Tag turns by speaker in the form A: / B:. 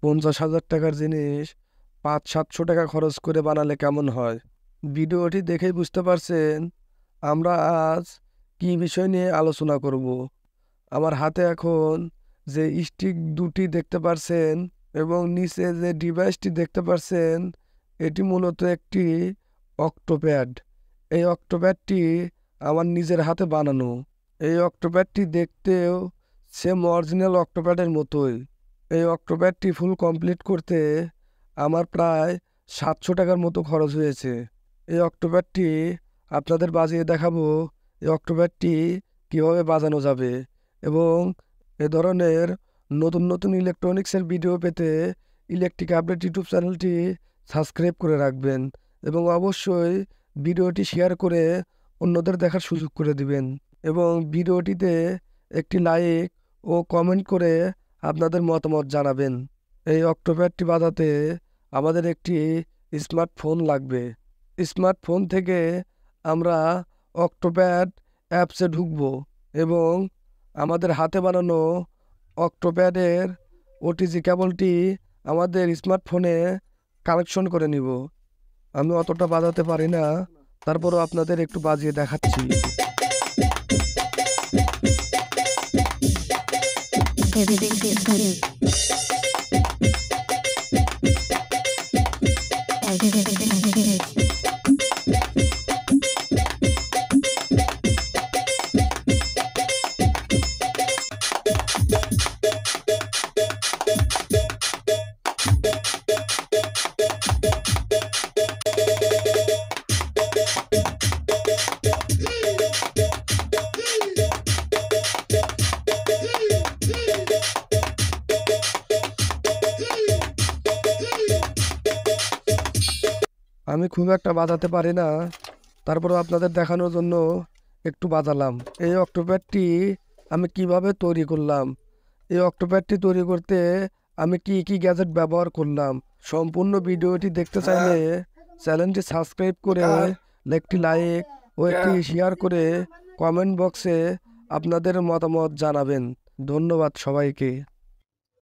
A: 50,000 টাকার জিনিস 500-700 টাকা খরচ করে বানালে কেমন হয়? ভিডিওটি দেখেই বুঝতে পারছেন আমরা আজ কি বিষয় নিয়ে আলোচনা করব। আমার হাতে এখন যে স্টিক দুটি দেখতে পারছেন এবং নিচে যে ডিভাইসটি দেখতে পারছেন, এটি মূলত একটি অক্টোপ্যাড। এই অক্টোপ্যাডটি আমার নিজের হাতে বানানো। এই অক্টোপ্যাডটি দেখতেও সেম অরিজিনাল অক্টোপ্যাডের মতোই। এই অক্টোপ্যাডটি ফুল কমপ্লিট করতে আমার প্রায় 700 টাকার মতো খরচ হয়েছে। এই অক্টোপ্যাডটি আপনাদের বাজিয়ে দেখাবো। এই অক্টোপ্যাডটি কীভাবে বাজানো যাবে এবং এ ধরনের নতুন নতুন ইলেকট্রনিক্সের ভিডিও পেতে ইলেকট্রিক আপডেট ইউটিউব চ্যানেলটি সাবস্ক্রাইব করে রাখবেন এবং অবশ্যই ভিডিওটি শেয়ার করে অন্যদের দেখার সুযোগ করে দিবেন এবং ভিডিওটিতে একটি লাইক ও কমেন্ট করে আপনাদের মতামত জানাবেন। এই অক্টোপ্যাডটি বাজাতে আমাদের একটি স্মার্টফোন লাগবে। স্মার্টফোন থেকে আমরা অক্টোপ্যাড অ্যাপসে ঢুকব এবং আমাদের হাতে বানানো অক্টোপ্যাডের ওটিজি কেবলটি আমাদের স্মার্টফোনে কানেকশন করে নিব। আমি অতটা বাজাতে পারি না, তারপরও আপনাদের একটু বাজিয়ে দেখাচ্ছি। আমি খুব একটা বাজাতে পারি না, তারপরও আপনাদের দেখানোর জন্য একটু বাজালাম। এই অক্টোপ্যাডটি আমি কিভাবে তৈরি করলাম, এই অক্টোপ্যাডটি তৈরি করতে আমি কি কি গ্যাজেট ব্যবহার করলাম, সম্পূর্ণ ভিডিওটি দেখতে চাইলে চ্যানেলটি সাবস্ক্রাইব করে একটি লাইক ও একটি শেয়ার করে কমেন্ট বক্সে আপনাদের মতামত জানাবেন। ধন্যবাদ সবাইকে।